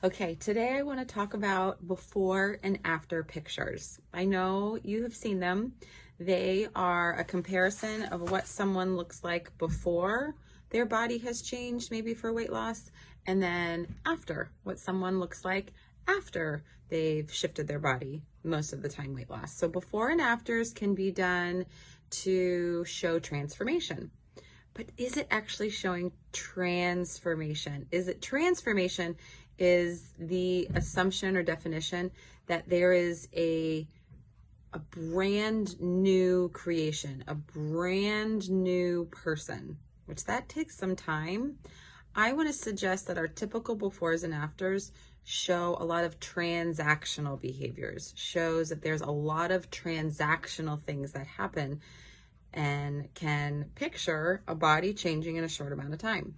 Okay, today I want to talk about before and after pictures. I know you have seen them. They are a comparison of what someone looks like before their body has changed, maybe for weight loss, and then after, what someone looks like after they've shifted their body, most of the time weight loss. So before and afters can be done to show transformation. But is it actually showing transformation? Transformation is the assumption or definition that there is a brand new creation, a brand new person, which that takes some time. I want to suggest that our typical befores and afters show a lot of transactional behaviors, shows that there's a lot of transactional things that happen and can picture a body changing in a short amount of time.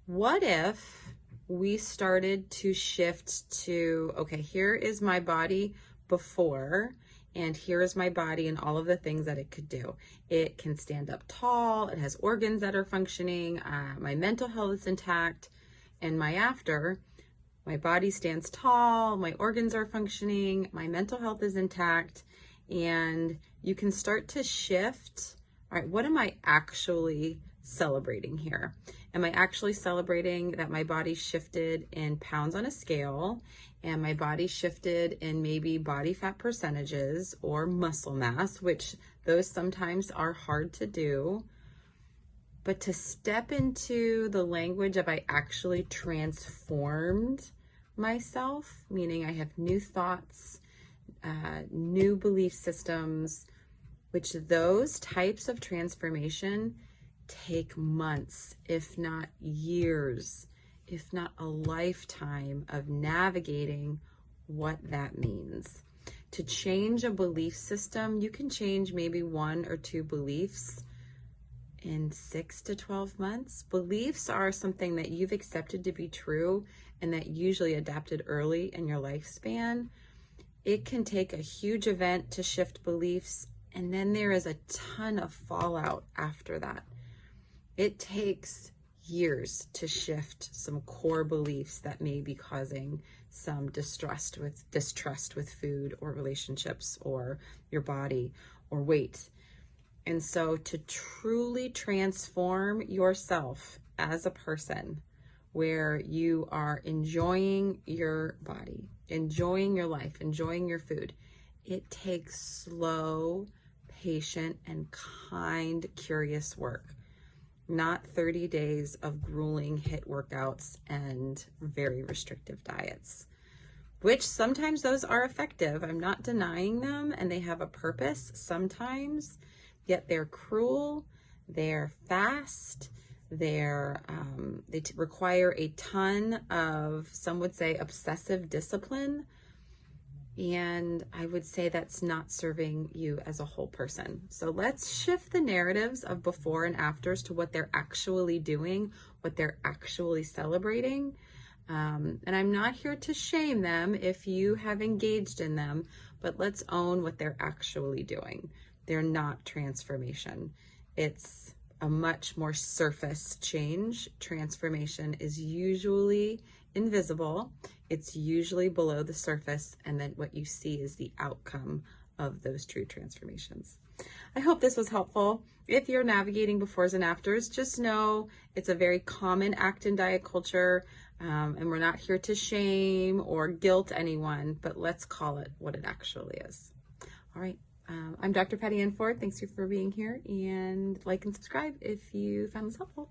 What if we started to shift to, okay, here is my body before, and here is my body and all of the things that it could do. It can stand up tall, it has organs that are functioning, my mental health is intact, and my after, my body stands tall, my organs are functioning, my mental health is intact, and you can start to shift. All right, what am I actually celebrating here? Am I actually celebrating that my body shifted in pounds on a scale, and my body shifted in maybe body fat percentages or muscle mass, which those sometimes are hard to do, but to step into the language of I actually transformed myself, meaning I have new thoughts, new belief systems, which those types of transformation take months, if not years, if not a lifetime of navigating what that means. To change a belief system, you can change maybe 1 or 2 beliefs in 6 to 12 months. Beliefs are something that you've accepted to be true and that usually adapted early in your lifespan. It can take a huge event to shift beliefs, and then there is a ton of fallout after that. It takes years to shift some core beliefs that may be causing some distrust with food or relationships or your body or weight. And so to truly transform yourself as a person, where you are enjoying your body, enjoying your life, enjoying your food, it takes slow, patient, and kind, curious work. Not 30 days of grueling HIIT workouts and very restrictive diets, which sometimes those are effective. I'm not denying them, and they have a purpose sometimes, yet they're cruel, they're fast, they require a ton of, some would say, obsessive discipline. And I would say that's not serving you as a whole person. So let's shift the narratives of before and afters to what they're actually doing, what they're actually celebrating. And I'm not here to shame them if you have engaged in them, but let's own what they're actually doing. They're not transformation. It's a much more surface change. Transformation is usually invisible. It's usually below the surface, and then what you see is the outcome of those true transformations. I hope this was helpful. If you're navigating befores and afters, just know it's a very common act in diet culture, and we're not here to shame or guilt anyone, but let's call it what it actually is. All right. I'm Dr. Patty Ann Ford. Thanks for being here, and like and subscribe if you found this helpful.